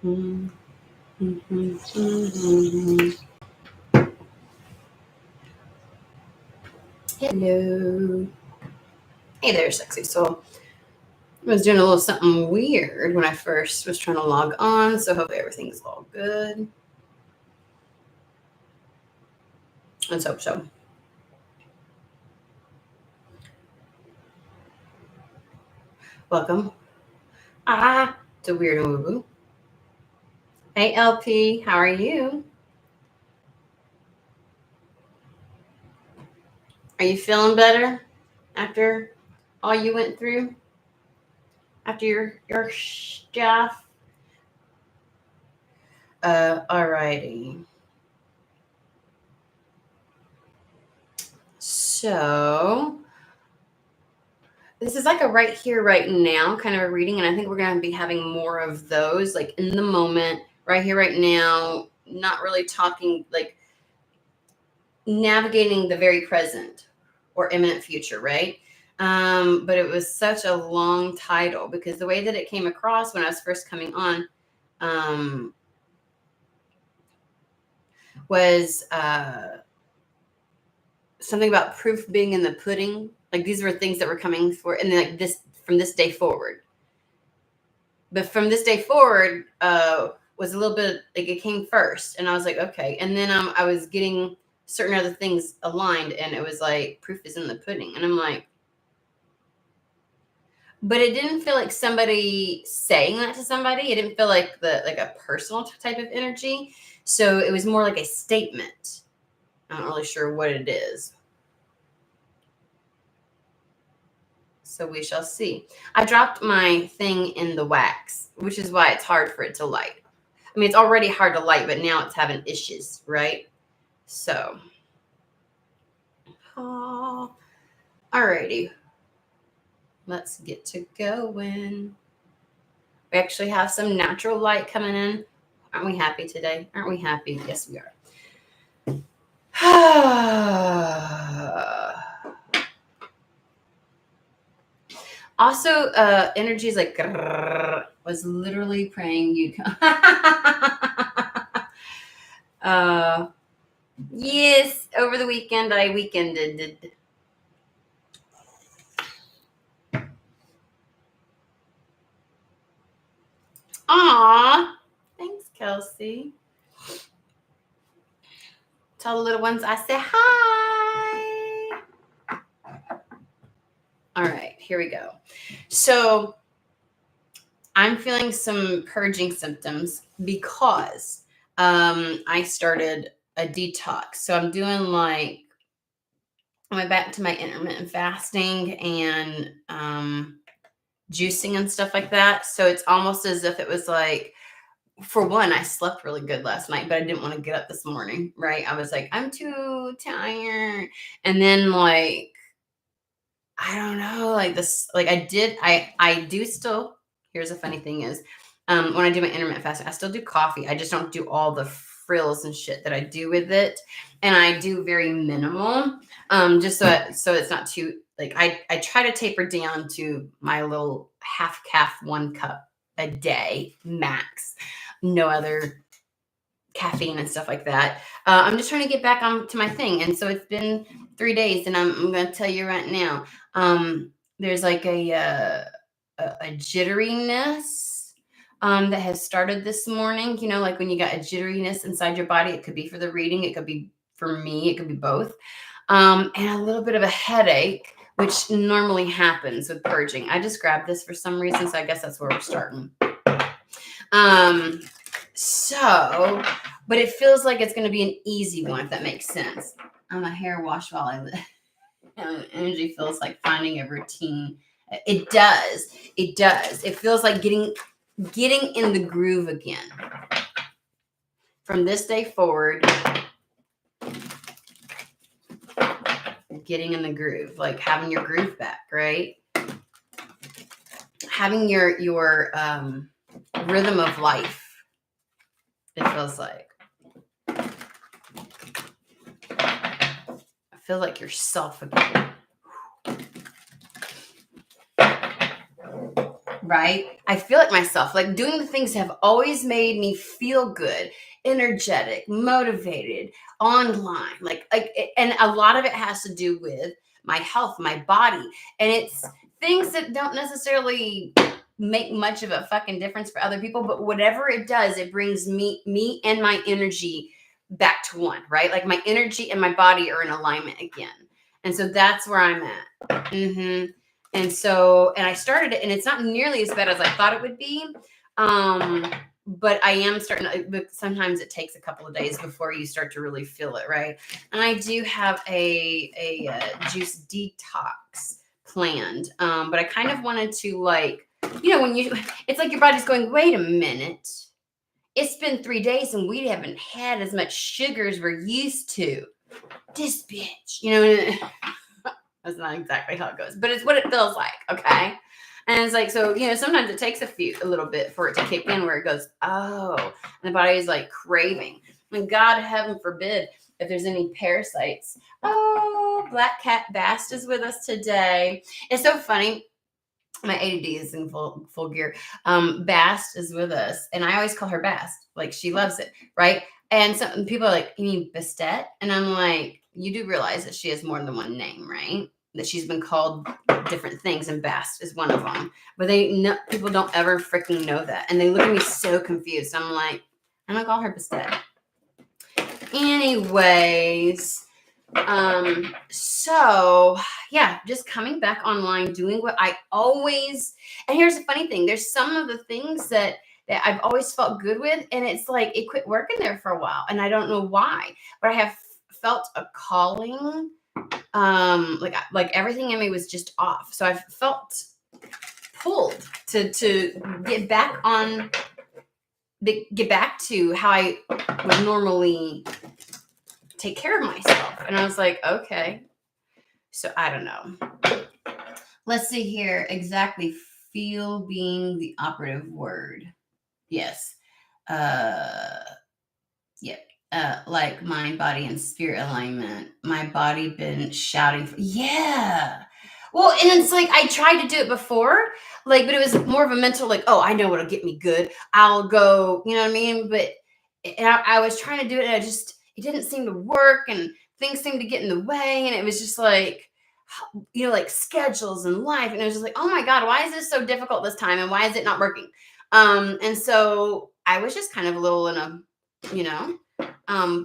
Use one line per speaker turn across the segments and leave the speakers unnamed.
Hello. Hey there, sexy soul. I was doing a little something weird when I first was trying to log on, so hopefully everything's all good. Let's hope so. Welcome to Weird and WooWoo. Hey LP, how are you? Are you feeling better after all you went through? After your stuff? Alrighty. So this is like a right here, right now kind of a reading, and I think we're going to be having more of those, like in the moment, right here, right now, not really talking, like navigating the very present or imminent future, right? But it was such a long title because the way that it came across when I was first coming on was something about proof being in the pudding. Like these were things that were coming for, and then like this from this day forward. But from this day forward was a little bit like it came first, and I was like, okay. And then I was getting certain other things aligned, and it was like proof is in the pudding, and I'm like, but it didn't feel like somebody saying that to somebody. It didn't feel like a personal type of energy. So it was more like a statement. I'm not really sure what it is. So we shall see. I dropped my thing in the wax, which is why it's hard for it to light. I mean, it's already hard to light, but now it's having issues, right? So, alrighty. Let's get to going. We actually have some natural light coming in. Aren't we happy today? Aren't we happy? Yes, we are. Also, energy is like was literally praying you'd come. Yes, over the weekend I weekended. Aw, thanks, Kelsey. Tell the little ones I say hi. All right, here we go. So I'm feeling some purging symptoms because I started a detox. So I'm doing like, I went back to my intermittent fasting and juicing and stuff like that. So it's almost as if it was like, for one, I slept really good last night, but I didn't want to get up this morning, right? I was like, I'm too tired. And then like, I don't know, like this, like I do still, here's the funny thing is, when I do my intermittent fasting, I still do coffee. I just don't do all the frills and shit that I do with it. And I do very minimal, just so it's not too, like, I try to taper down to my little half calf, 1 cup a day max. No other caffeine and stuff like that. I'm just trying to get back on to my thing. And so it's been 3 days, and I'm going to tell you right now, there's like a jitteriness that has started this morning. You know, like when you got a jitteriness inside your body, it could be for the reading. It could be for me. It could be both. And a little bit of a headache, which normally happens with purging. I just grabbed this for some reason, so I guess that's where we're starting. So, but it feels like it's going to be an easy one, if that makes sense. I'm a hair wash while I live. Energy feels like finding a routine. It does. It does. It feels like getting in the groove again. From this day forward, getting in the groove, like having your groove back, right? Having your rhythm of life. It feels like. I feel like yourself again. right? I feel like myself. Like doing the things have always made me feel good, energetic, motivated, online. And a lot of it has to do with my health, my body, and it's things that don't necessarily make much of a fucking difference for other people, but whatever it does, it brings me and my energy back to one, right? Like my energy and my body are in alignment again. And so that's where I'm at. And I started it, and it's not nearly as bad as I thought it would be. But I am starting to, but sometimes it takes a couple of days before you start to really feel it, right? And I do have a juice detox planned. But I kind of wanted to, like, it's like your body's going, wait a minute. It's been 3 days and we haven't had as much sugar as we're used to. This bitch, that's not exactly how it goes, but it's what it feels like. Okay. And it's like, so, sometimes it takes a little bit for it to kick in where it goes, oh, and the body is like craving. And God, heaven forbid, if there's any parasites. Oh, Black Cat Bast is with us today. It's so funny. My ADD is in full gear. Bast is with us, and I always call her Bast. Like, she loves it, right? And some people are like, you mean Bastet? And I'm like, you do realize that she has more than one name, right? That she's been called different things, and Bast is one of them. But people don't ever freaking know that, and they look at me so confused. I'm like, I'm gonna call her Bastet. Anyways, so yeah, just coming back online, doing what I always, and here's the funny thing, there's some of the things that I've always felt good with, and it's like it quit working there for a while, and I don't know why, but I have felt a calling, like everything in me was just off, so I've felt pulled to get back to how I would normally take care of myself. And I was like, okay. So I don't know. Let's see here. Exactly. Feel being the operative word. Yes. Like mind, body, and spirit alignment. My body been shouting for, yeah. Well, and it's like I tried to do it before, but it was more of a mental, like, oh, I know what'll get me good. I'll go, you know what I mean? But I was trying to do it, and it didn't seem to work, and things seemed to get in the way, and it was just like, like schedules and life, and it was just like, oh my God, why is this so difficult this time, and why is it not working? And so I was just kind of a little in a,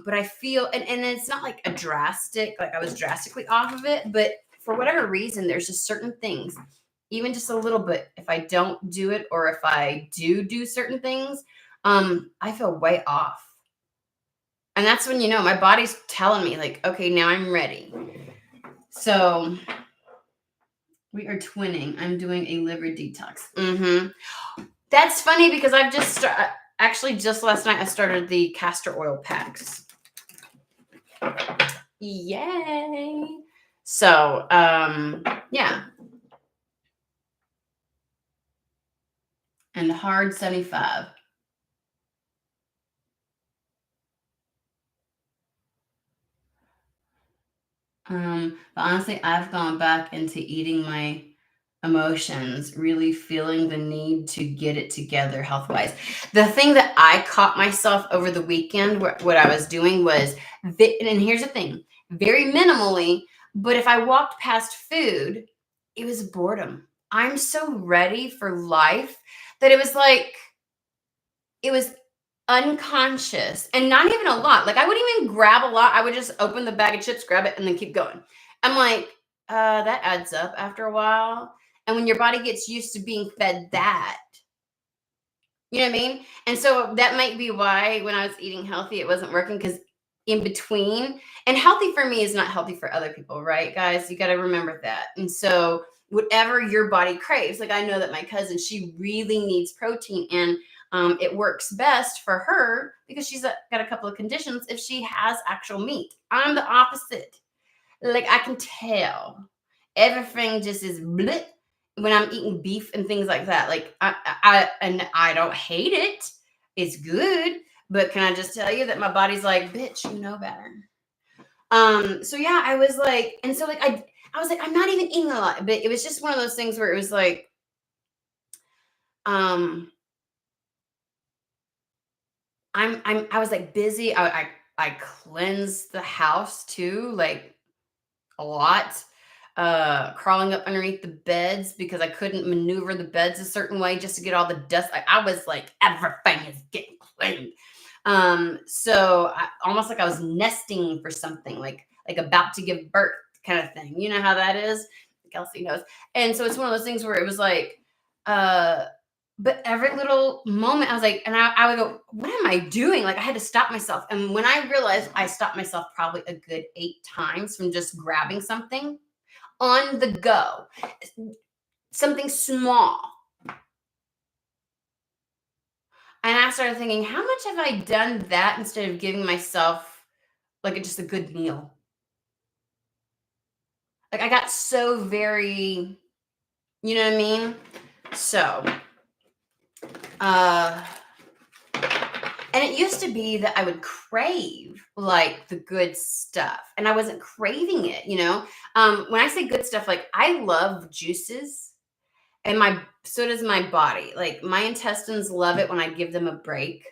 but I feel, and it's not like I was drastically off of it, but for whatever reason, there's just certain things, even just a little bit, if I don't do it, or if I do certain things, I feel way off. And that's when, my body's telling me, like, okay, now I'm ready. So we are twinning. I'm doing a liver detox. That's funny because I've just just last night I started the castor oil packs. Yay. So, yeah. And hard 75. But honestly, I've gone back into eating my emotions, really feeling the need to get it together health wise. The thing that I caught myself over the weekend, what I was doing was, and here's the thing, very minimally, but if I walked past food, it was boredom. I'm so ready for life that it was like, it was unconscious and not even a lot. Like I wouldn't even grab a lot. I would just open the bag of chips, grab it, and then keep going. I'm like, that adds up after a while. And when your body gets used to being fed that, you know what I mean? And so that might be why when I was eating healthy, it wasn't working, because in between, and healthy for me is not healthy for other people, right, guys? You got to remember that. And so whatever your body craves, like I know that my cousin, she really needs protein, and it works best for her because she's got a couple of conditions if she has actual meat. I'm the opposite. Like I can tell everything just is bleh when I'm eating beef and things like that. Like I don't hate it. It's good, but can I just tell you that my body's like, bitch, you know better. So yeah, I was like, and so like I was like, I'm not even eating a lot, but it was just one of those things where it was like, um, I was like busy. I cleansed the house too, like a lot. Crawling up underneath the beds because I couldn't maneuver the beds a certain way just to get all the dust. I was like, everything is getting cleaned. So almost like I was nesting for something, like about to give birth, kind of thing. You know how that is? Kelsey knows. And so it's one of those things where it was like, uh, but every little moment I was like, and I would go, what am I doing? Like I had to stop myself. And when I realized I stopped myself probably a good 8 times from just grabbing something on the go, something small. And I started thinking, how much have I done that instead of giving myself like just a good meal? Like I got so very, you know what I mean? So, uh, and it used to be that I would crave like the good stuff, and I wasn't craving it, you know? When I say good stuff, like I love juices, and so does my body. Like my intestines love it when I give them a break.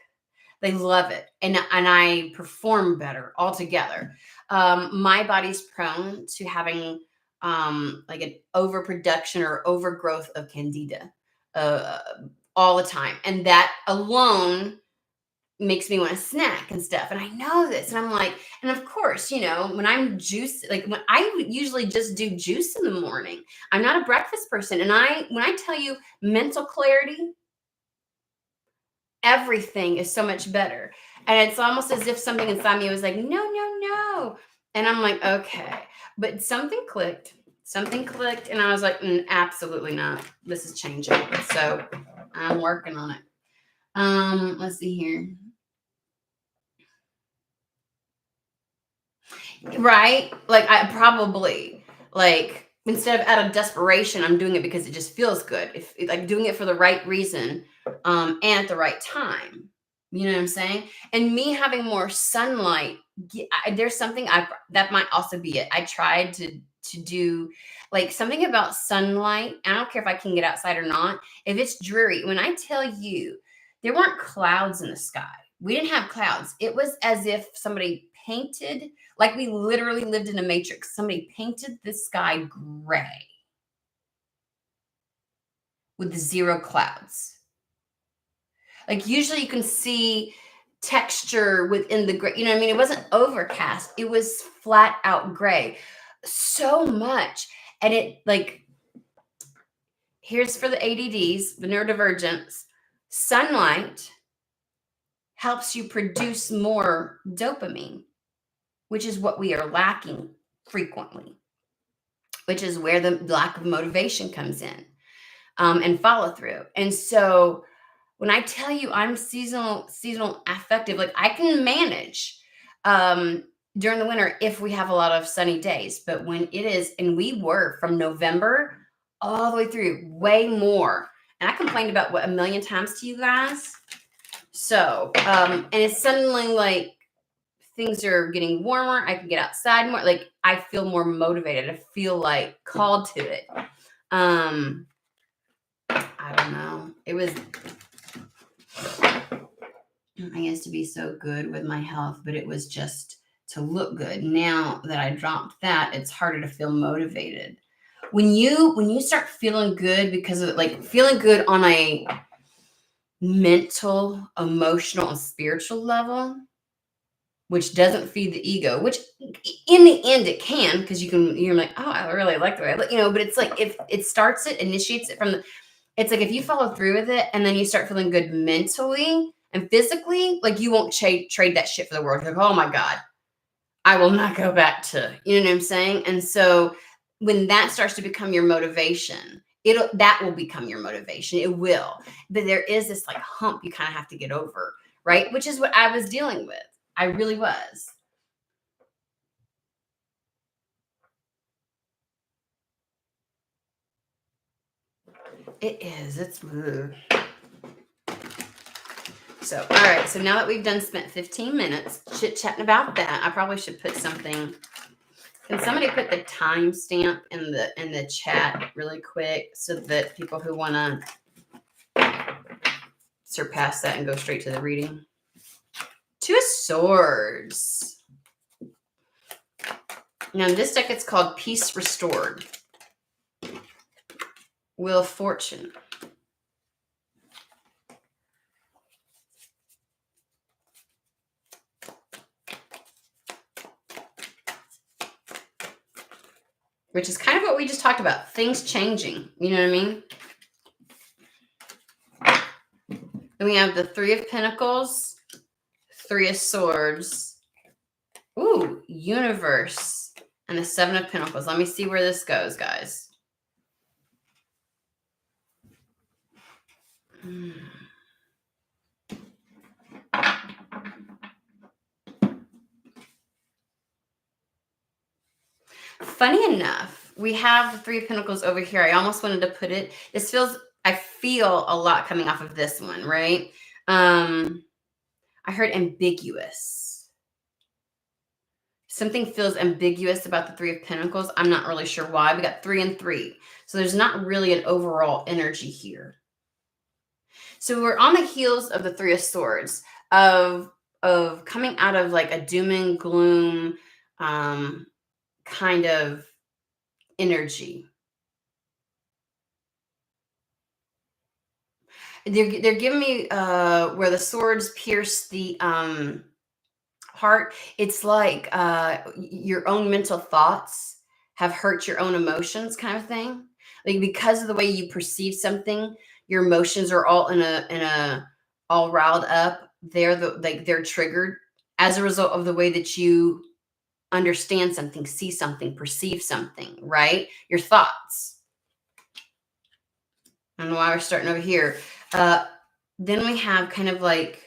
They love it, and I perform better altogether. My body's prone to having like an overproduction or overgrowth of candida uh, all the time, and that alone makes me want to snack and stuff. And I know this, and I'm like, and of course, you know, when I'm juice, like when I would usually just do juice in the morning. I'm not a breakfast person, and when I tell you mental clarity, everything is so much better. And it's almost as if something inside me was like, no, no, no. And I'm like, okay. But something clicked, and I was like, absolutely not. This is changing. So I'm working on it. Let's see here. Right? Like I probably like instead of out of desperation, I'm doing it because it just feels good. If like doing it for the right reason, and at the right time. You know what I'm saying? And me having more sunlight, there's something that might also be it. I tried to do like something about sunlight. I don't care if I can get outside or not. If it's dreary, when I tell you there weren't clouds in the sky. We didn't have clouds. It was as if somebody painted, like we literally lived in a matrix. Somebody painted the sky gray with zero clouds. Like usually you can see texture within the gray. You know what I mean? It wasn't overcast. It was flat out gray. So much. And it like here's for the ADDs, the neurodivergents. Sunlight helps you produce more dopamine, which is what we are lacking frequently, which is where the lack of motivation comes in, and follow through. And so when I tell you I'm seasonal affective, like I can manage um, during the winter if we have a lot of sunny days. But when it is, and we were from November all the way through, way more. And I complained about what a million times to you guys. So, and it's suddenly like things are getting warmer. I can get outside more. Like I feel more motivated. I feel like called to it. I don't know. It was, I used to be so good with my health, but it was just to look good. Now that I dropped that, it's harder to feel motivated. When you start feeling good because of like feeling good on a mental, emotional, and spiritual level, which doesn't feed the ego, which in the end it can, because you're like, oh, I really like the way I look, you know, but it's like if it initiates it from it's like if you follow through with it and then you start feeling good mentally and physically, like you won't trade that shit for the world. You're like, oh my God, I will not go back to, you know what I'm saying? And so when that starts to become your motivation, that will become your motivation. It will. But there is this like hump you kind of have to get over, right? Which is what I was dealing with. I really was. It is. It's ugh. So, all right. So now that we've spent 15 minutes chit chatting about that, I probably should put something. Can somebody put the timestamp in the chat really quick so that people who want to surpass that and go straight to the reading. Two of Swords. Now in this deck, it's called Peace Restored. Wheel of Fortune. Which is kind of what we just talked about. Things changing. You know what I mean? Then we have the Three of Pentacles, Three of Swords. Ooh, Universe. And the Seven of Pentacles. Let me see where this goes, guys. Funny enough, we have the Three of Pentacles over here. I almost wanted to put it. This feels, I feel a lot coming off of this one, right? I heard ambiguous. Something feels ambiguous about the Three of Pentacles. I'm not really sure why. We got 3 and 3. So there's not really an overall energy here. So we're on the heels of the Three of Swords, of coming out of like a doom and gloom kind of energy. They're giving me where the swords pierce the heart. It's like your own mental thoughts have hurt your own emotions, kind of thing. Like because of the way you perceive something, your emotions are all in a all riled up. They're triggered as a result of the way that you understand something, see something, perceive something, right? Your thoughts. I don't know why we're starting over here. Then we have kind of like,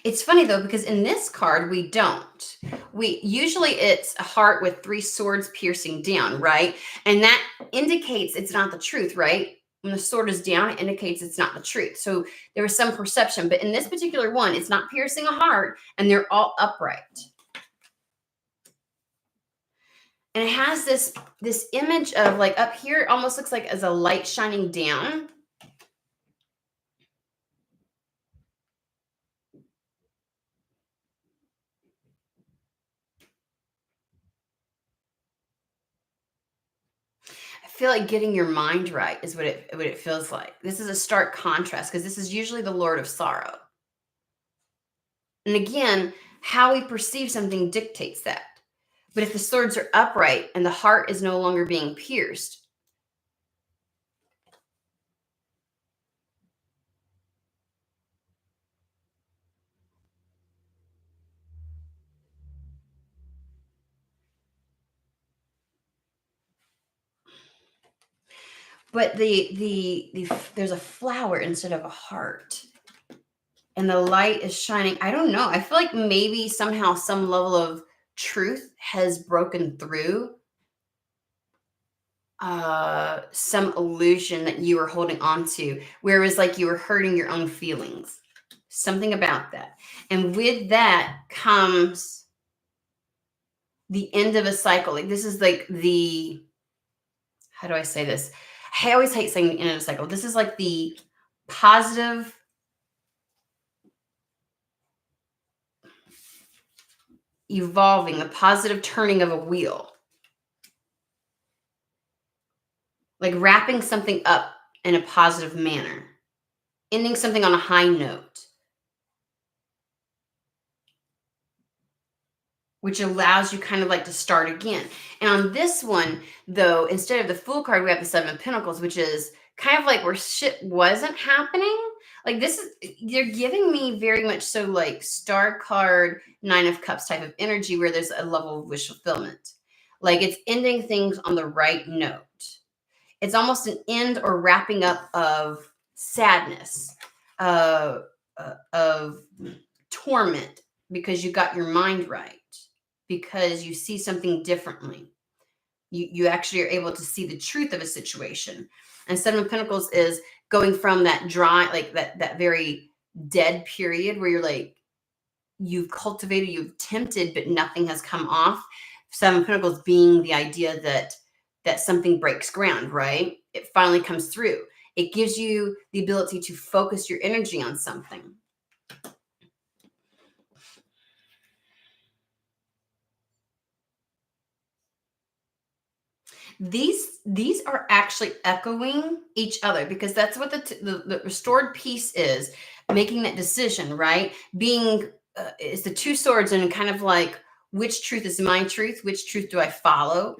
it's funny though, because in this card, we don't. Usually it's a heart with 3 swords piercing down, right? And that indicates it's not the truth, right? When the sword is down, it indicates it's not the truth. So there was some perception, but in this particular one, it's not piercing a heart and they're all upright. And it has this image of like up here, it almost looks like as a light shining down. I feel like getting your mind right is what it feels like. This is a stark contrast because this is usually the Lord of Sorrow. And again, how we perceive something dictates that. But if the swords are upright and the heart is no longer being pierced, but there's a flower instead of a heart. And the light is shining. I don't know. I feel like maybe somehow some level of truth has broken through some illusion that you were holding on to, where it was like you were hurting your own feelings. Something about that. And with that comes the end of a cycle. Like this is like the, how do I say this? I always hate saying the end of a cycle. This is like the positive evolving, the positive turning of a wheel. Like wrapping something up in a positive manner. Ending something on a high note. Which allows you kind of like to start again. And on this one, though, instead of the Fool card, we have the Seven of Pentacles, which is kind of like where shit wasn't happening. Like this is, you're giving me very much so like Star card, Nine of Cups type of energy where there's a level of wish fulfillment. Like it's ending things on the right note. It's almost an end or wrapping up of sadness, of torment because you got your mind right. Because you see something differently. You actually are able to see the truth of a situation. And Seven of Pentacles is going from that dry, like that very dead period where you're like, you've cultivated, you've tempted, but nothing has come off. Seven of Pentacles being the idea that something breaks ground, right? It finally comes through. It gives you the ability to focus your energy on something. These are actually echoing each other, because that's what the restored piece is, making that decision, right? Being is the two swords, and kind of like, which truth is my truth? Which truth do I follow?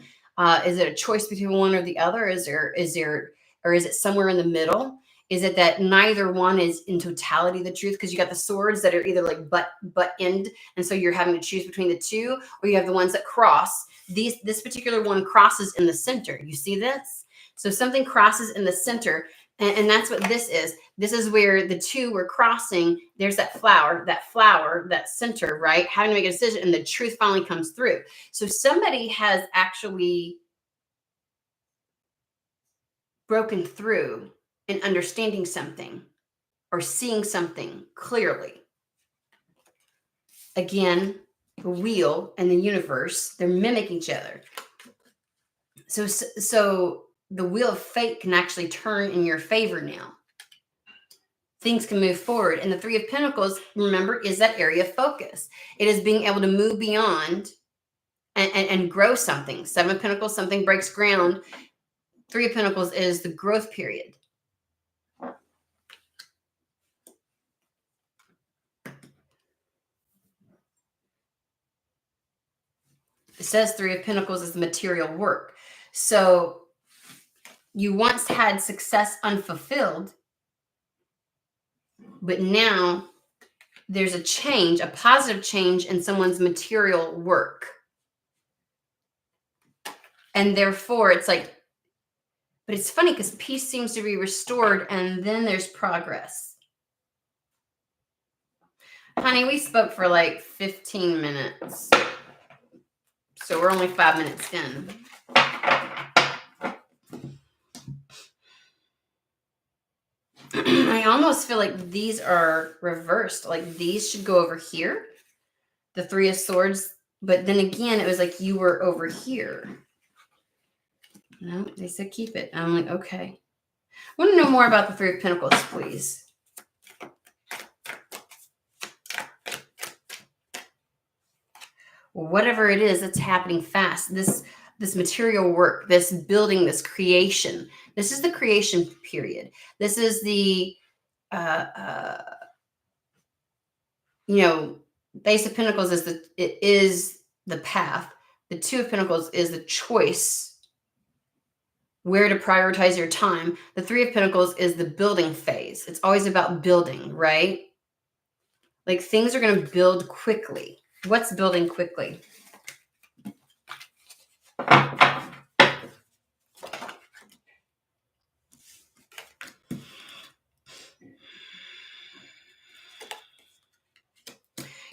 Is it a choice between one or the other? Or is it somewhere in the middle? Is it that neither one is in totality the truth? Because you got the swords that are either like butt end, and so you're having to choose between the two, or you have the ones that cross. This particular one crosses in the center. You see this? So something crosses in the center, and that's what this is. This is where the two were crossing. There's that flower, that center, right? Having to make a decision, and the truth finally comes through. So somebody has actually broken through and understanding something or seeing something clearly. Again, the wheel and the universe, they're mimic each other. So the wheel of fate can actually turn in your favor now. Things can move forward. And the Three of Pentacles, remember, is that area of focus. It is being able to move beyond and grow something. Seven of Pentacles, something breaks ground. Three of Pentacles is the growth period. It says Three of Pentacles is the material work. So you once had success unfulfilled, but now there's a change, a positive change in someone's material work. And therefore, it's like, but it's funny because peace seems to be restored, and then there's progress. Honey, we spoke for like 15 minutes. So we're only 5 minutes in. I almost feel like these are reversed. Like these should go over here. The Three of Swords. But then again, it was like you were over here. No, they said keep it. I'm like, okay. I want to know more about the Three of Pentacles, please. Whatever it is that's happening fast, this material work, this building, this creation, this is the creation period. This is the Ace of Pentacles is the path. The Two of Pentacles is the choice, where to prioritize your time. The Three of Pentacles is the building phase. It's always about building, right? Like things are going to build quickly. What's building quickly?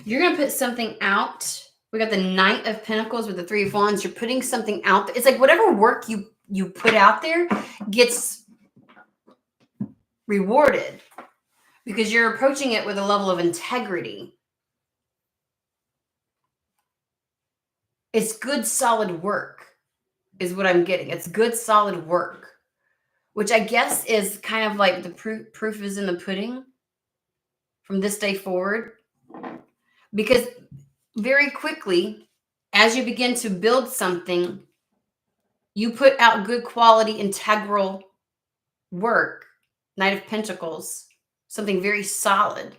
You're going to put something out. We got the Knight of Pentacles with the Three of Wands. You're putting something out. It's like whatever work you put out there gets rewarded, because you're approaching it with a level of integrity. It's good, solid work is what I'm getting. It's good, solid work, which I guess is kind of like the proof is in the pudding from this day forward. Because very quickly, as you begin to build something, you put out good quality, integral work. Knight of Pentacles, something very solid.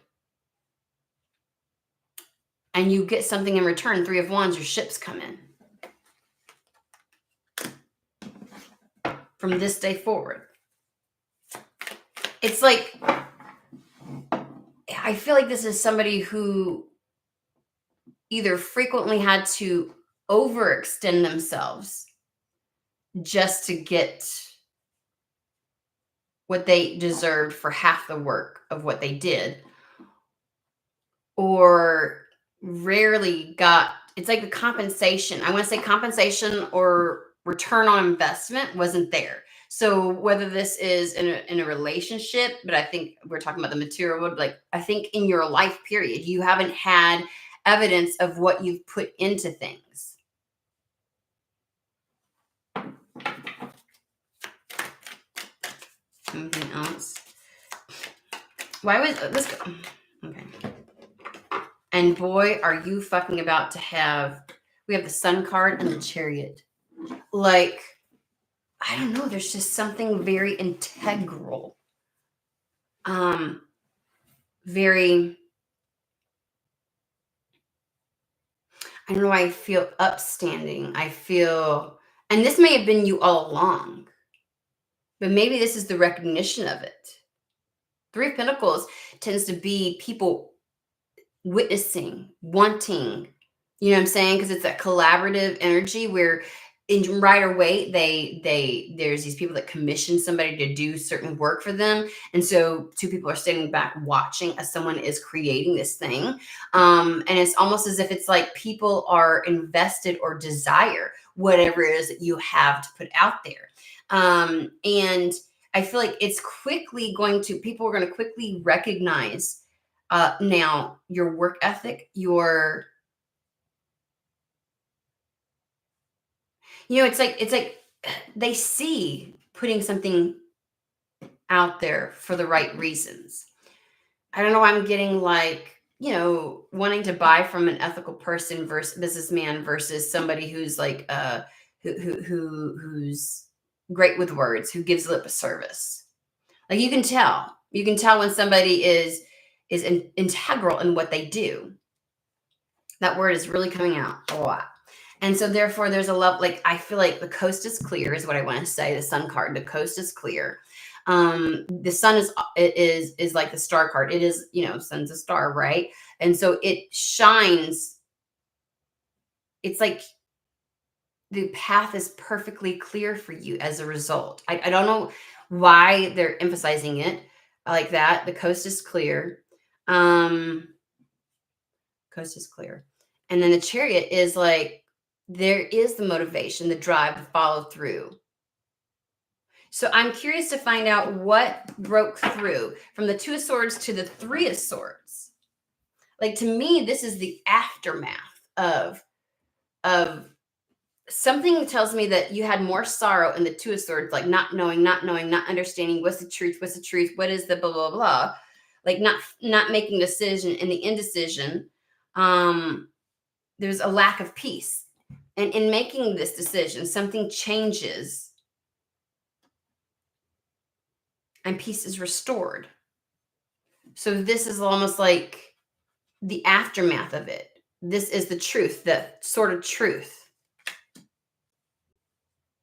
And you get something in return. Three of Wands, your ships come in. From this day forward. It's like, I feel like this is somebody who either frequently had to overextend themselves just to get what they deserved for half the work of what they did, or rarely got, it's like the compensation. I want to say compensation or return on investment wasn't there. So whether this is in a relationship, but I think we're talking about the material world, like I think in your life period, you haven't had evidence of what you've put into things. Something else Why was let's go. Okay. And boy, are you fucking about to have. We have the Sun card and the Chariot. Like, I don't know. There's just something very integral. Very. I don't know why I feel upstanding. I feel, and this may have been you all along, but maybe this is the recognition of it. Three of Pentacles tends to be people witnessing, wanting, you know what I'm saying? Because it's that collaborative energy where in Rider Waite, there's these people that commission somebody to do certain work for them. And so two people are standing back watching as someone is creating this thing. And it's almost as if it's like people are invested or desire whatever it is that you have to put out there. And I feel like it's quickly going to, people are going to quickly recognize now your work ethic, your, it's like they see putting something out there for the right reasons. I don't know why I'm getting like, wanting to buy from an ethical person versus businessman versus somebody who's like who's great with words, who gives lip service. Like you can tell when somebody is integral in what they do. That word is really coming out a lot. And so therefore there's a love, like I feel like the coast is clear is what I want to say. The Sun card, the coast is clear. The sun is like the star card. It is, sun's a star, right? And so it shines. It's like the path is perfectly clear for you as a result. I don't know why they're emphasizing it like that. The coast is clear. Coast is clear. And then the Chariot is like, there is the motivation, the drive to follow through. So I'm curious to find out what broke through from the Two of Swords to the Three of Swords. Like to me, this is the aftermath of something tells me that you had more sorrow in the Two of Swords, like not knowing, not understanding what's the truth, what is the blah, blah, blah. Like not making a decision, and the indecision. There's a lack of peace. And in making this decision, something changes and peace is restored. So this is almost like the aftermath of it. This is the truth, the sort of truth.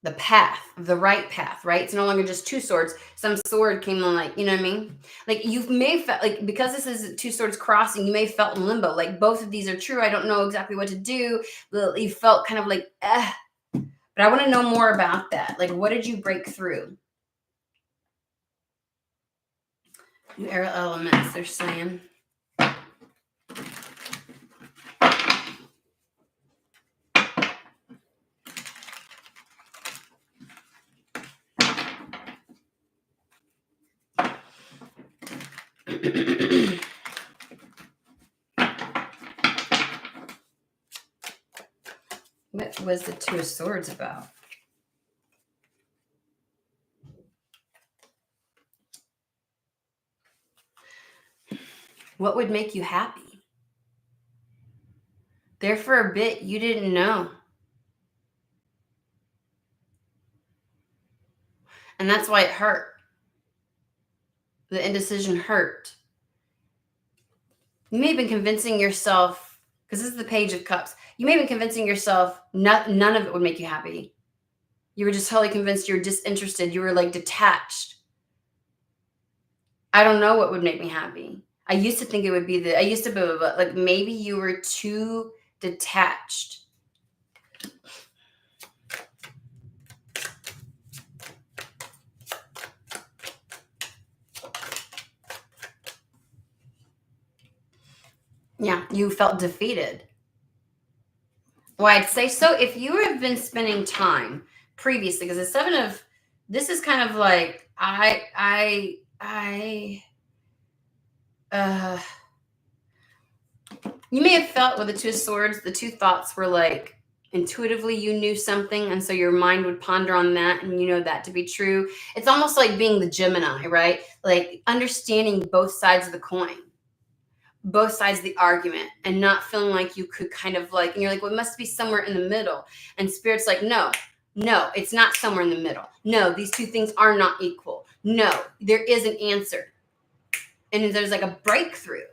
The path, the right path, right? It's no longer just two swords. Some sword came on, like, you know what I mean? Like you may have felt like, because this is two swords crossing, you may have felt in limbo. Like both of these are true. I don't know exactly what to do. You felt kind of like, but I want to know more about that. Like, what did you break through? New air elements, they're saying. What was the Two of Swords about? What would make you happy? There for a bit, you didn't know. And that's why it hurt. The indecision hurt. You may have been convincing yourself, because this is the Page of Cups, you may have been convincing yourself none of it would make you happy. You were just totally convinced, you were disinterested. You were like detached. I don't know what would make me happy. I used to think it would be like maybe you were too detached. Yeah, you felt defeated. Well, I'd say so. If you have been spending time previously, because the Seven of, this is kind of like, you may have felt with the Two of Swords, the two thoughts were like, intuitively you knew something, and so your mind would ponder on that, and you know that to be true. It's almost like being the Gemini, right? Like understanding both sides of the coin, both sides of the argument, and not feeling like you could kind of like, and you're like, well, it must be somewhere in the middle. And Spirit's like, no, it's not somewhere in the middle. No, these two things are not equal. No, there is an answer. And there's like a breakthrough.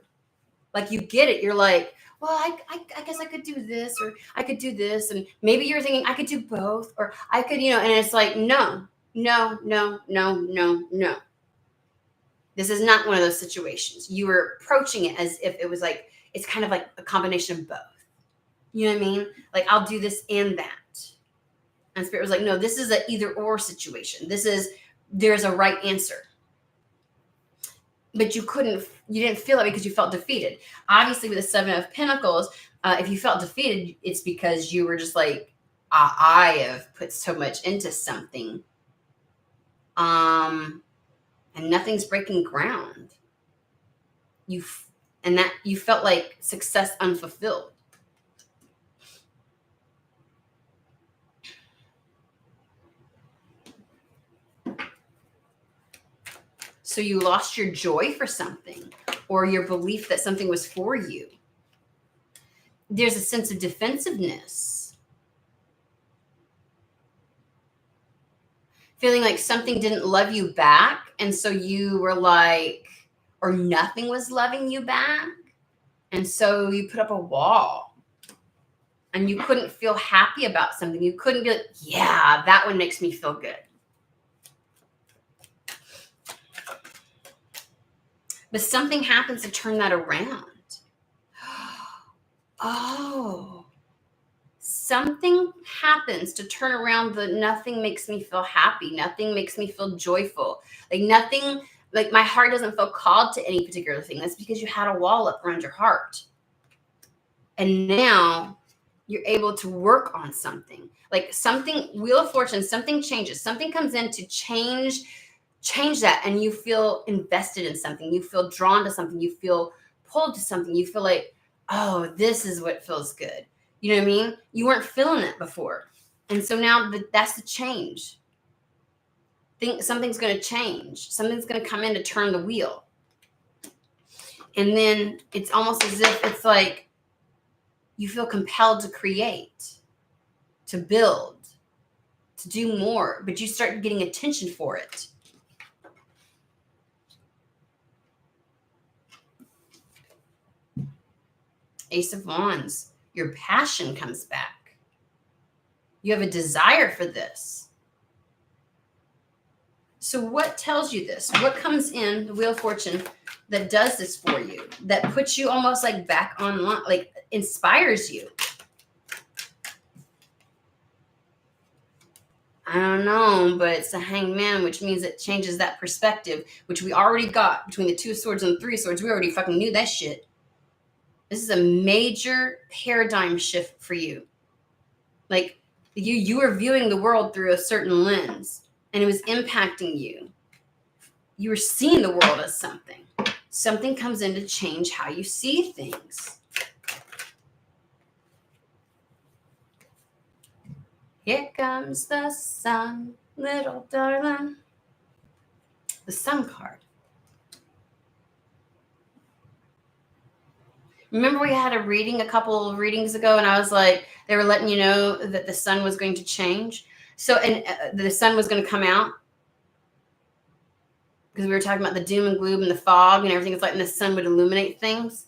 Like you get it. You're like, well, I guess I could do this, or I could do this. And maybe you're thinking I could do both, or I could, and it's like, no. This is not one of those situations. You were approaching it as if it was like, it's kind of like a combination of both. You know what I mean? Like, I'll do this and that. And Spirit was like, no, this is an either or situation. There's a right answer. But you didn't feel it because you felt defeated. Obviously, with the Seven of Pentacles, if you felt defeated, it's because you were just like, I have put so much into something. And nothing's breaking ground. You felt like success unfulfilled. So you lost your joy for something, or your belief that something was for you. There's a sense of defensiveness. Feeling like something didn't love you back, and so you were like, or nothing was loving you back, and so you put up a wall. And you couldn't feel happy about something. You couldn't be like, yeah, that one makes me feel good. But something happens to turn that around. Oh, something happens to turn around the nothing makes me feel happy. Nothing makes me feel joyful. Like nothing, like my heart doesn't feel called to any particular thing. That's because you had a wall up around your heart. And now you're able to work on something. Like something, Wheel of Fortune, something changes. Something comes in to change that, and you feel invested in something. You feel drawn to something. You feel pulled to something. You feel like, oh, this is what feels good. You know what I mean? You weren't feeling it before. And so now that's the change. Think something's going to change. Something's going to come in to turn the wheel. And then it's almost as if it's like you feel compelled to create, to build, to do more, but you start getting attention for it. Ace of Wands, your passion comes back. You have a desire for this. So what tells you this? What comes in the Wheel of Fortune that does this for you? That puts you almost like back online, like inspires you? I don't know, but it's a Hanged Man, which means it changes that perspective, which we already got between the Two of Swords and the Three of Swords. We already fucking knew that shit. This is a major paradigm shift for you. Like you were viewing the world through a certain lens, and it was impacting you. You were seeing the world as something. Something comes in to change how you see things. Here comes the sun, little darling. The Sun card. Remember we had a couple of readings ago, and I was like, they were letting you know that the sun was going to change. So, and the sun was going to come out. Because we were talking about the doom and gloom and the fog and everything. It's like, and the sun would illuminate things.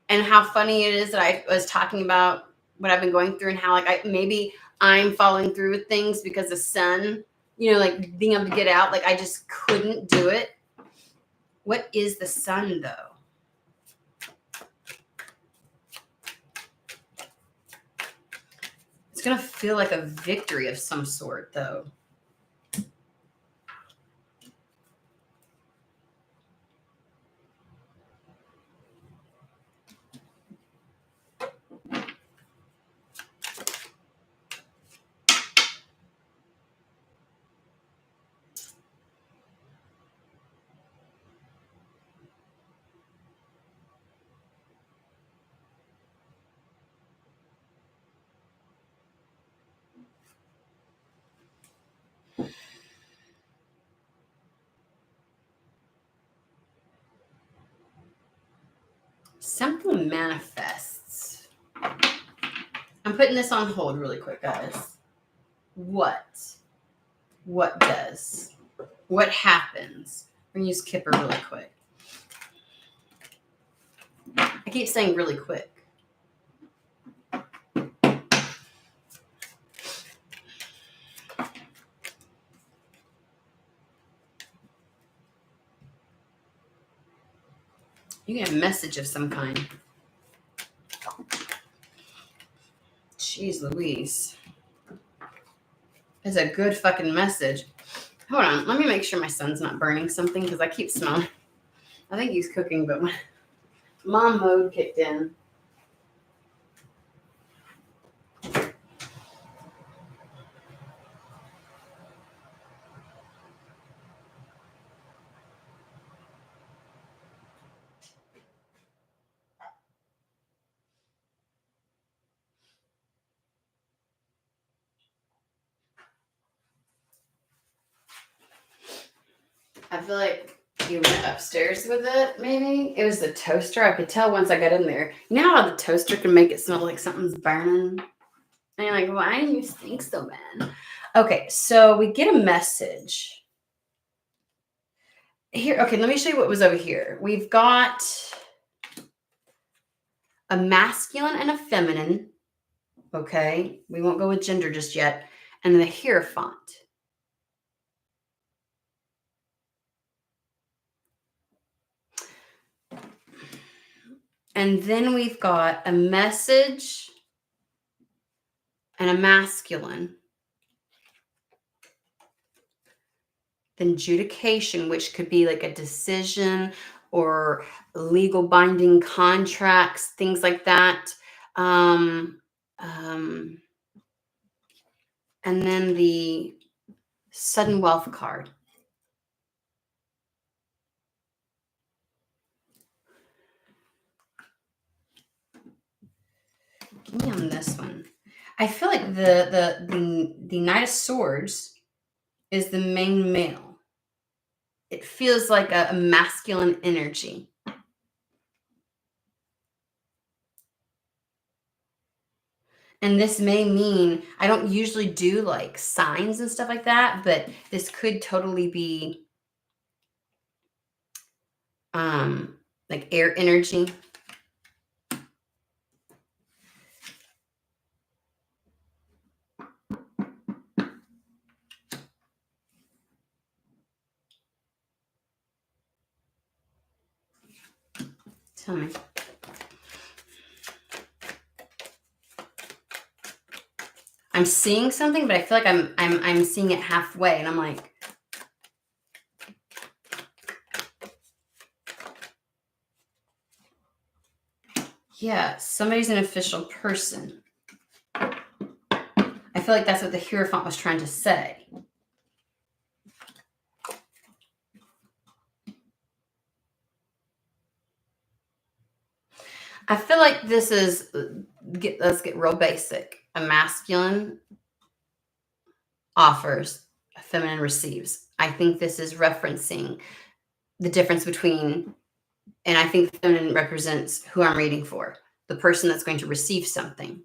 And how funny it is that I was talking about what I've been going through and how like maybe I'm following through with things because the sun, like being able to get out, like I just couldn't do it. What is the sun though? It's going to feel like a victory of some sort though. something manifests. I'm putting this on hold really quick, guys. What does? What happens? We're going to use Kipper really quick. I keep saying really quick. You get a message of some kind. Jeez Louise. It's a good fucking message. Hold on. Let me make sure my son's not burning something because I keep smelling. I think he's cooking, but when mom mode kicked in. I feel like you went upstairs with it, maybe. It was the toaster. I could tell once I got in there. You know how the toaster can make it smell like something's burning? And you're like, why do you stink so bad? Okay, so we get a message. Here, okay, let me show you what was over here. We've got a masculine and a feminine. Okay, we won't go with gender just yet. And then a hierophant. And then we've got a message and a masculine. Then adjudication, which could be like a decision or legal binding contracts, things like that. And then the sudden wealth card. Give me on this one. I feel like the Knight of Swords is the main male. It feels like a masculine energy. And this may mean, I don't usually do like signs and stuff like that, but this could totally be like air energy. Tell me. I'm seeing something, but I feel like I'm seeing it halfway, and I'm like, yeah, somebody's an official person. I feel like that's what the Hierophant was trying to say. I feel like this is, let's get real basic. A masculine offers, a feminine receives. I think this is referencing the difference between, and I think feminine represents who I'm reading for, the person that's going to receive something.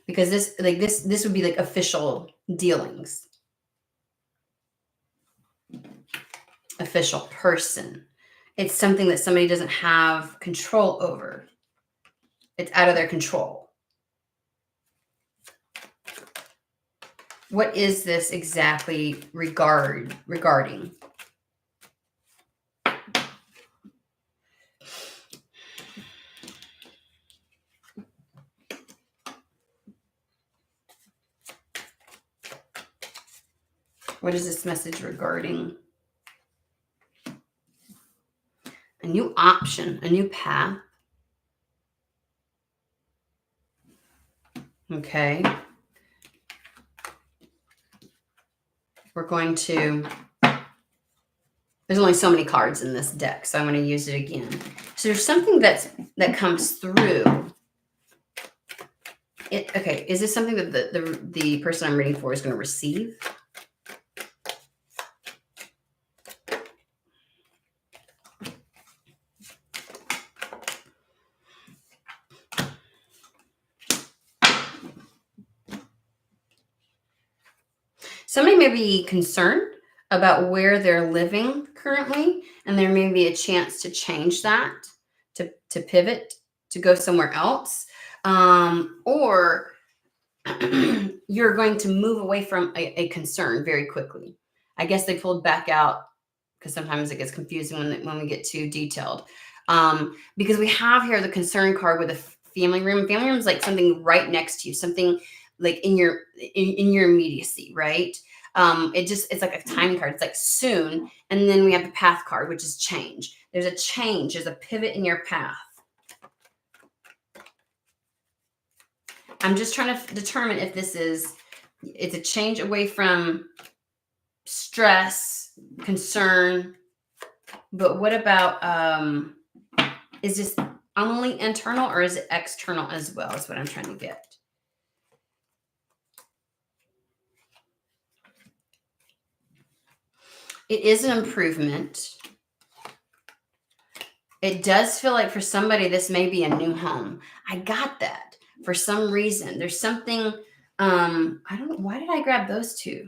Because this would be like official dealings. Official person. It's something that somebody doesn't have control over. It's out of their control. What is this exactly regarding? What is this message regarding? A new option, a new path. Okay. We're going to, there's only so many cards in this deck, so I'm going to use it again. So there's something that comes through. Okay, is this something that the person I'm reading for is going to receive? Somebody may be concerned about where they're living currently, and there may be a chance to change that, to pivot, to go somewhere else, or you're going to move away from a concern very quickly. I guess they pulled back out because sometimes it gets confusing when we get too detailed. Because we have here the concern card with a family room. Family room is like something right next to you, something like in your immediacy, right? It's like a time card. It's like soon, and then we have the path card, which is change. There's a change. There's a pivot in your path. I'm just trying to determine if it's a change away from stress, concern. But what about, is this only internal or is it external as well, is what I'm trying to get. It is an improvement. It does feel like for somebody, this may be a new home. I got that. For some reason, there's something, I don't know, why did I grab those two?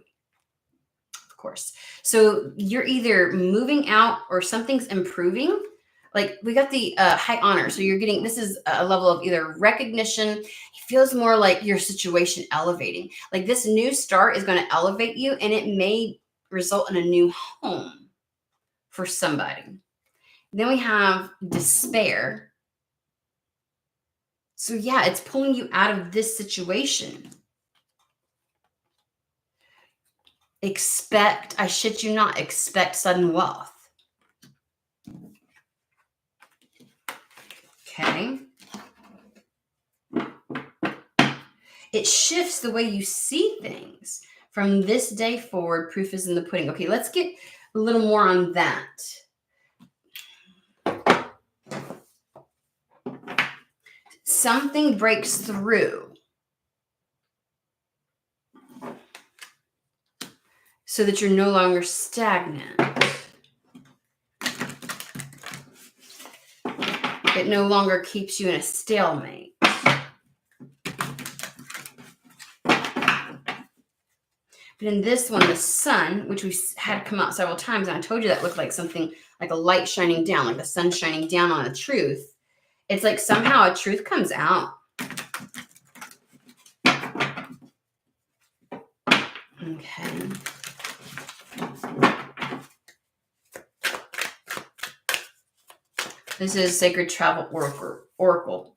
Of course. So you're either moving out or something's improving. Like we got the high honor. So you're getting, this is a level of either recognition. It feels more like your situation elevating. Like this new start is going to elevate you, and it may result in a new home for somebody. Then we have despair. So yeah, it's pulling you out of this situation. Expect, I shit you not, expect sudden wealth. Okay. It shifts the way you see things. From this day forward, proof is in the pudding. Okay, let's get a little more on that. Something breaks through so that you're no longer stagnant. It no longer keeps you in a stalemate. But in this one, the sun, which we had come out several times, and I told you that looked like something like a light shining down, like the sun shining down on a truth. It's like somehow a truth comes out. Okay. This is Sacred Travel Oracle.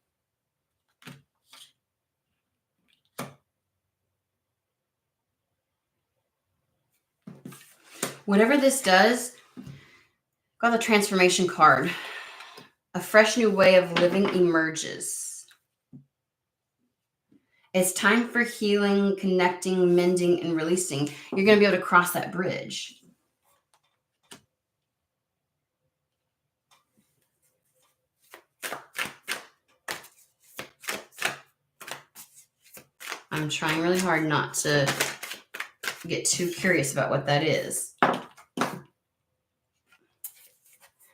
Whatever this does, got the transformation card. A fresh new way of living emerges. It's time for healing, connecting, mending, and releasing. You're going to be able to cross that bridge. I'm trying really hard not to get too curious about what that is.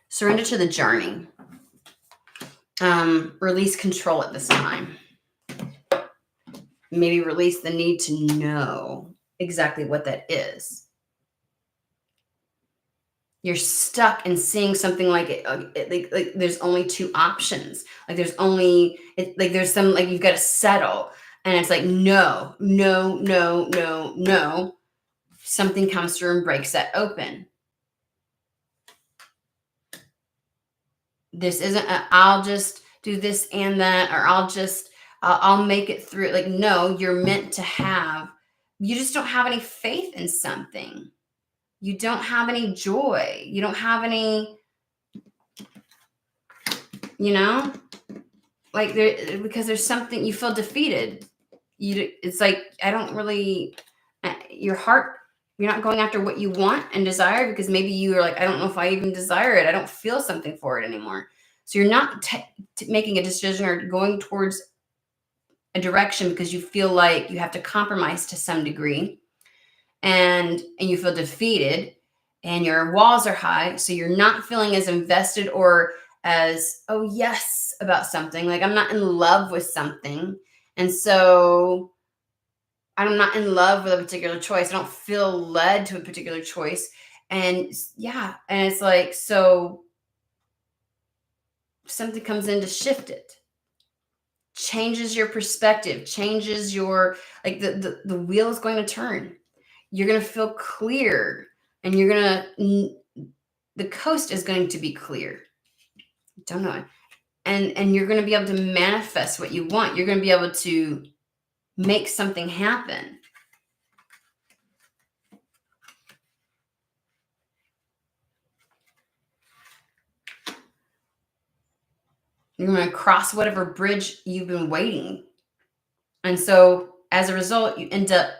Surrender to the journey. Release control at this time. Maybe release the need to know exactly what that is. You're stuck in seeing something like it, like there's only two options. Like there's only, there's some, like you've got to settle. And it's like, no. Something comes through and breaks that open. This isn't I'll just do this and that, or I'll make it through. Like, no, you're meant to have, you just don't have any faith in something. You don't have any joy. You don't have any, like because there's something, you feel defeated. It's like, I don't really, your heart, you're not going after what you want and desire, because maybe you are like, I don't know if I even desire it. I don't feel something for it anymore. So you're not making a decision or going towards a direction because you feel like you have to compromise to some degree, and you feel defeated, and your walls are high. So you're not feeling as invested or as, oh yes, about something. Like I'm not in love with something. And so I'm not in love with a particular choice. I don't feel led to a particular choice. And yeah, and it's like, so something comes in to shift it, changes your perspective, changes your, like the wheel is going to turn. You're going to feel clear, and you're going to, the coast is going to be clear. Don't know. And you're going to be able to manifest what you want. You're going to be able to make something happen. You're going to cross whatever bridge you've been waiting. And so as a result, you end up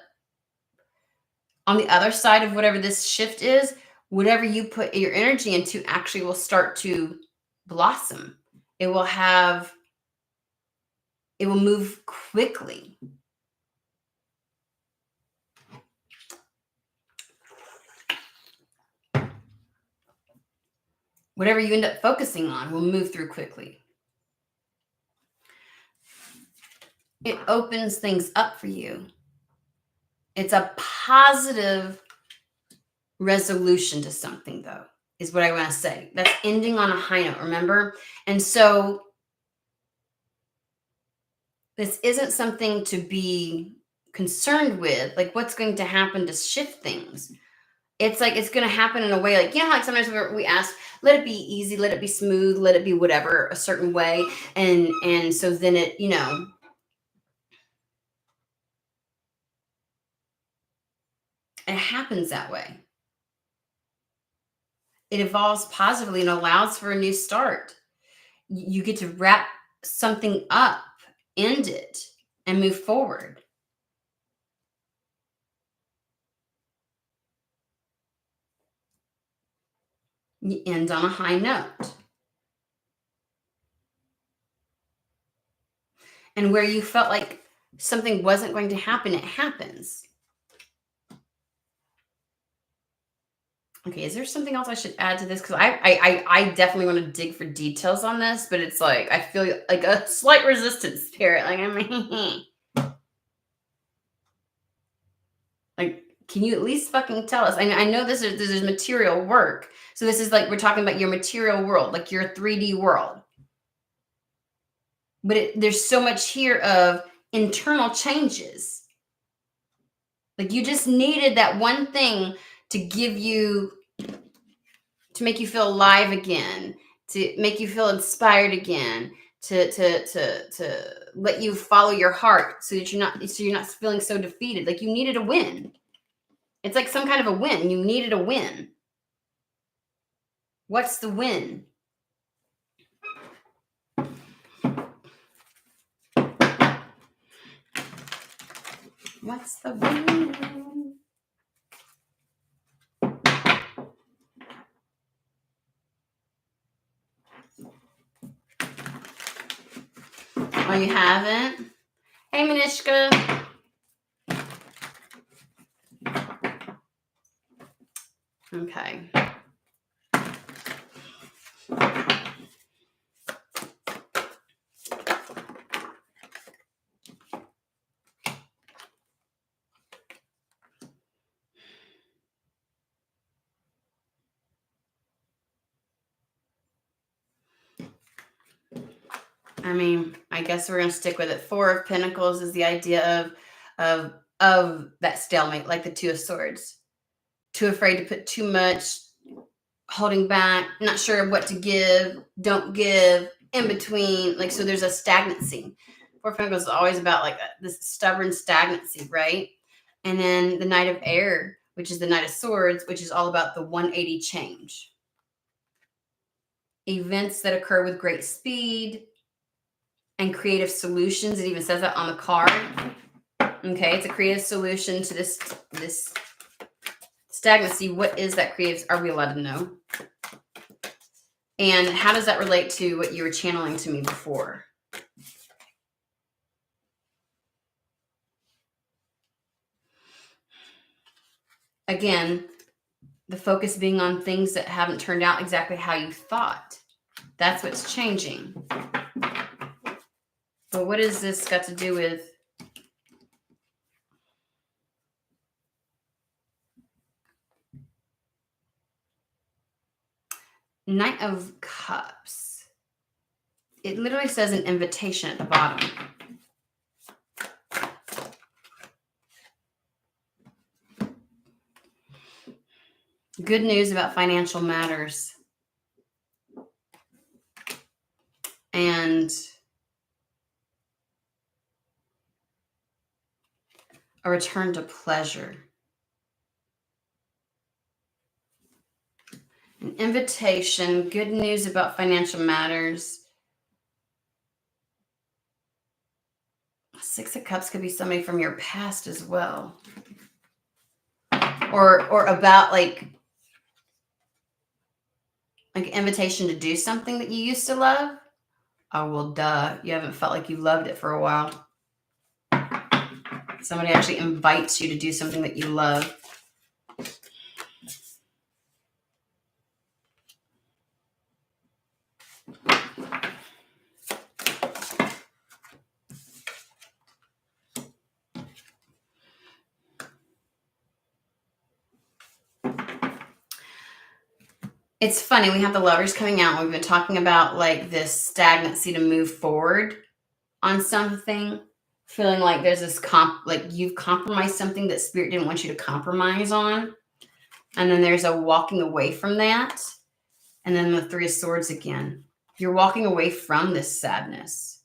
on the other side of whatever this shift is. Whatever you put your energy into actually will start to blossom. It will move quickly. Whatever you end up focusing on will move through quickly. It opens things up for you. It's a positive resolution to something, though, is what I want to say. That's ending on a high note, remember? And so this isn't something to be concerned with, like what's going to happen to shift things. It's like it's going to happen in a way, like, you know how like sometimes we ask, let it be easy, let it be smooth, let it be whatever, a certain way. And so then it, you know, it happens that way. It evolves positively and allows for a new start. You get to wrap something up, end it, and move forward. You end on a high note. And where you felt like something wasn't going to happen, it happens. Okay, is there something else I should add to this? Because I definitely want to dig for details on this, but it's like I feel like a slight resistance, Spirit. Like, I mean, like, can you at least fucking tell us? I know this is material work, so this is like we're talking about your material world, like your 3D world. But there's so much here of internal changes. Like you just needed that one thing to give you, to make you feel alive again, to make you feel inspired again, to let you follow your heart, so you're not feeling so defeated. Like you needed a win. It's like some kind of a win. You needed a win. What's the win? What's the win? Oh, you haven't? Hey, Manishka. Okay. I mean, I guess we're gonna stick with it. 4 of Pentacles is the idea of that stalemate, like the 2 of Swords. Too afraid to put too much, holding back, not sure what to give, don't give, in between. Like, so there's a stagnancy. 4 of Pentacles is always about like this stubborn stagnancy, right? And then the Knight of Air, which is the Knight of Swords, which is all about the 180 change. Events that occur with great speed and creative solutions. It even says that on the card. Okay, it's a creative solution to this stagnancy. What is that creative? Are we allowed to know? And how does that relate to what you were channeling to me before? Again, the focus being on things that haven't turned out exactly how you thought. That's what's changing. But what has this got to do with Knight of Cups. It literally says an invitation at the bottom. Good news about financial matters. And a return to pleasure. An invitation, good news about financial matters. Six of Cups could be somebody from your past as well. Or about like invitation to do something that you used to love. Oh, well, duh. You haven't felt like you loved it for a while. Somebody actually invites you to do something that you love. It's funny, we have the Lovers coming out. We've been talking about like this stagnancy to move forward on something, feeling like there's this like you've compromised something that Spirit didn't want you to compromise on. And then there's a walking away from that. And then the Three of Swords again. You're walking away from this sadness.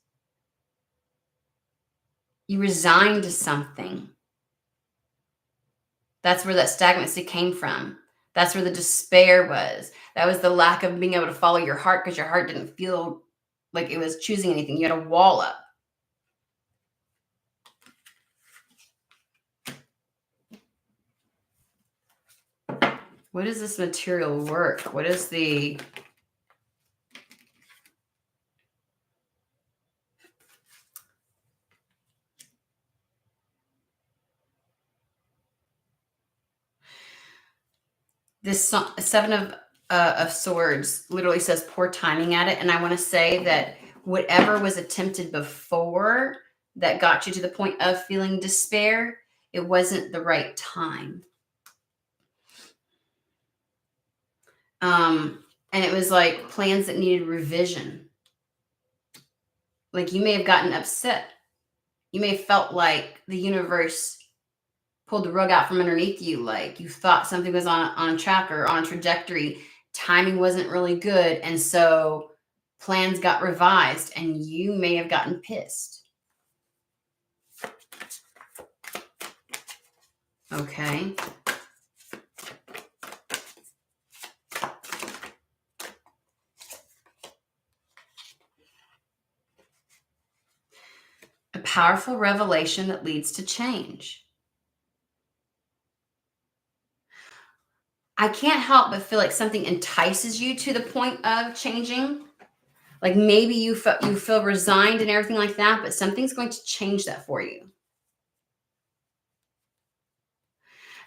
You resigned to something. That's where that stagnancy came from. That's where the despair was. That was the lack of being able to follow your heart because your heart didn't feel like it was choosing anything. You had a wall up. What is this material work? What is the... This Seven of Swords literally says poor timing at it. And I want to say that whatever was attempted before that got you to the point of feeling despair, it wasn't the right time. And it was like plans that needed revision. Like you may have gotten upset. You may have felt like the universe pulled the rug out from underneath you. Like you thought something was on a track or on a trajectory. Timing wasn't really good. And so plans got revised and you may have gotten pissed. Okay. A powerful revelation that leads to change. I can't help but feel like something entices you to the point of changing. Like maybe you feel resigned and everything like that, but something's going to change that for you.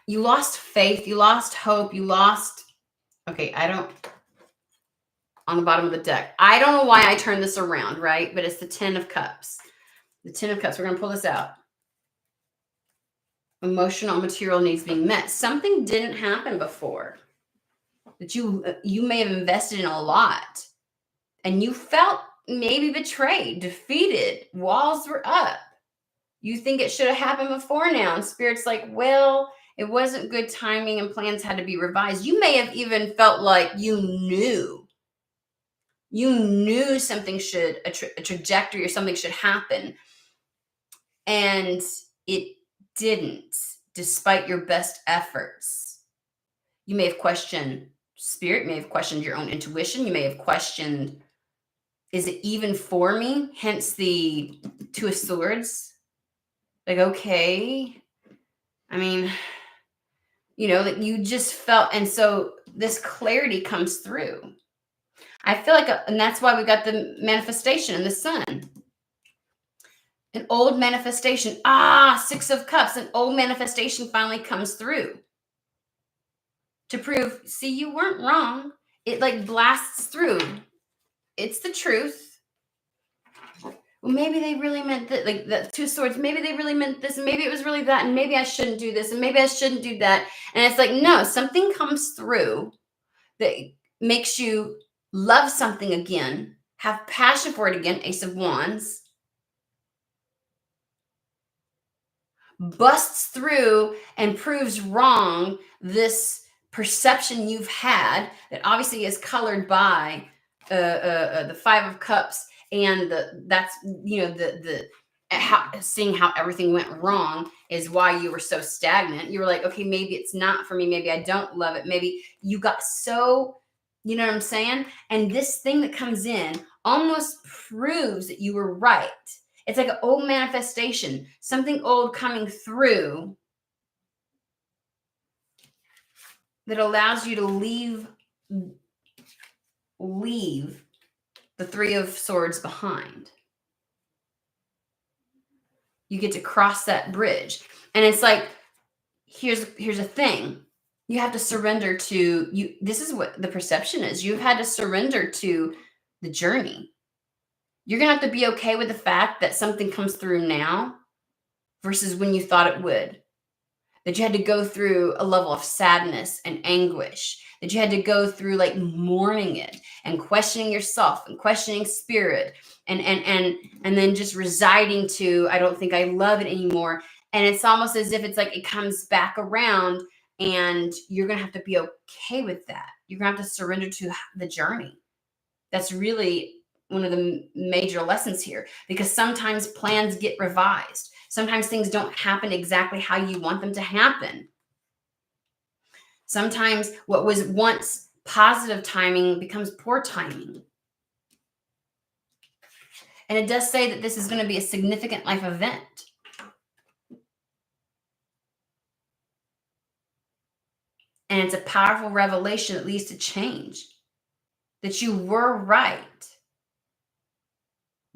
You lost faith, you lost hope, you lost... Okay, on the bottom of the deck. I don't know why I turned this around, right? But it's the Ten of Cups. The Ten of Cups, we're going to pull this out. Emotional and material needs being met. Something didn't happen before that you may have invested in a lot and you felt maybe betrayed, defeated, walls were up. You think it should have happened before now. And Spirit's like, well, it wasn't good timing and plans had to be revised. You may have even felt like you knew something should, a trajectory or something should happen. And it didn't, despite your best efforts. You may have questioned Spirit, may have questioned your own intuition. You may have questioned, is it even for me? Hence the Two of Swords. Like, okay. I mean, that you just felt, and so this clarity comes through. I feel like, and that's why we got the manifestation in the Sun. An old manifestation. Six of Cups. An old manifestation finally comes through to prove, see, you weren't wrong. It like blasts through. It's the truth. Well, maybe they really meant that, like the Two of Swords. Maybe they really meant this, and maybe it was really that, and maybe I shouldn't do this, and maybe I shouldn't do that. And it's like, no, something comes through that makes you love something again, have passion for it again, Ace of Wands, busts through and proves wrong this perception you've had that obviously is colored by the Five of Cups and that's the how seeing how everything went wrong is why you were so stagnant. You were like, okay, maybe it's not for me. Maybe I don't love it. Maybe you got so, you know what I'm saying? And this thing that comes in almost proves that you were right. It's like an old manifestation, something old coming through that allows you to leave the Three of Swords behind. You get to cross that bridge. And it's like, here's a thing. You have to surrender to you. This is what the perception is. You've had to surrender to the journey. You're going to have to be okay with the fact that something comes through now versus when you thought it would. That you had to go through a level of sadness and anguish, that you had to go through like mourning it and questioning yourself and questioning spirit and then just residing to, I don't think I love it anymore. And it's almost as if it's like it comes back around and you're going to have to be okay with that. You're going to have to surrender to the journey. That's really one of the major lessons here, because sometimes plans get revised. Sometimes things don't happen exactly how you want them to happen. Sometimes what was once positive timing becomes poor timing. And it does say that this is going to be a significant life event. And it's a powerful revelation that leads to change. That you were right.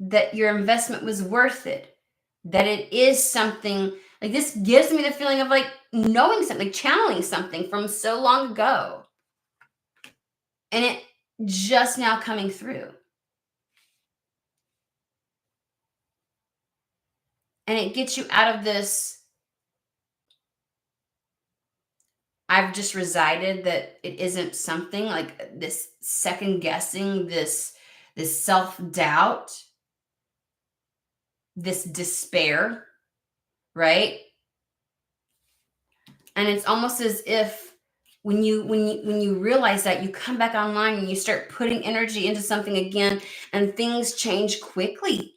That your investment was worth it. That it is something, like this gives me the feeling of like knowing something, channeling something from so long ago. And it just now coming through. And it gets you out of this, I've just resided, that it isn't something, like this second guessing, this self-doubt, this despair, right? And it's almost as if when you realize that, you come back online and you start putting energy into something again, and things change quickly.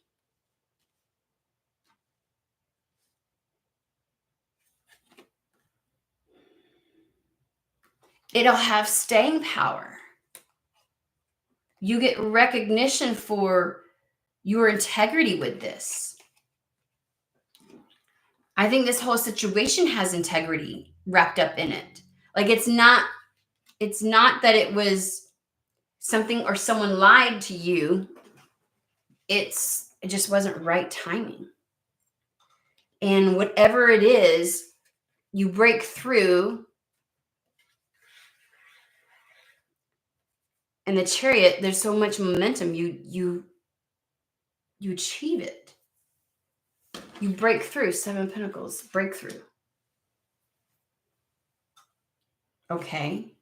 It'll have staying power. You get recognition for your integrity with this. I think this whole situation has integrity wrapped up in it. Like it's not that it was something or someone lied to you. It just wasn't right timing. And whatever it is, you break through. And the Chariot, there's so much momentum. You achieve it. You break through. 7 of Pentacles, breakthrough. Okay.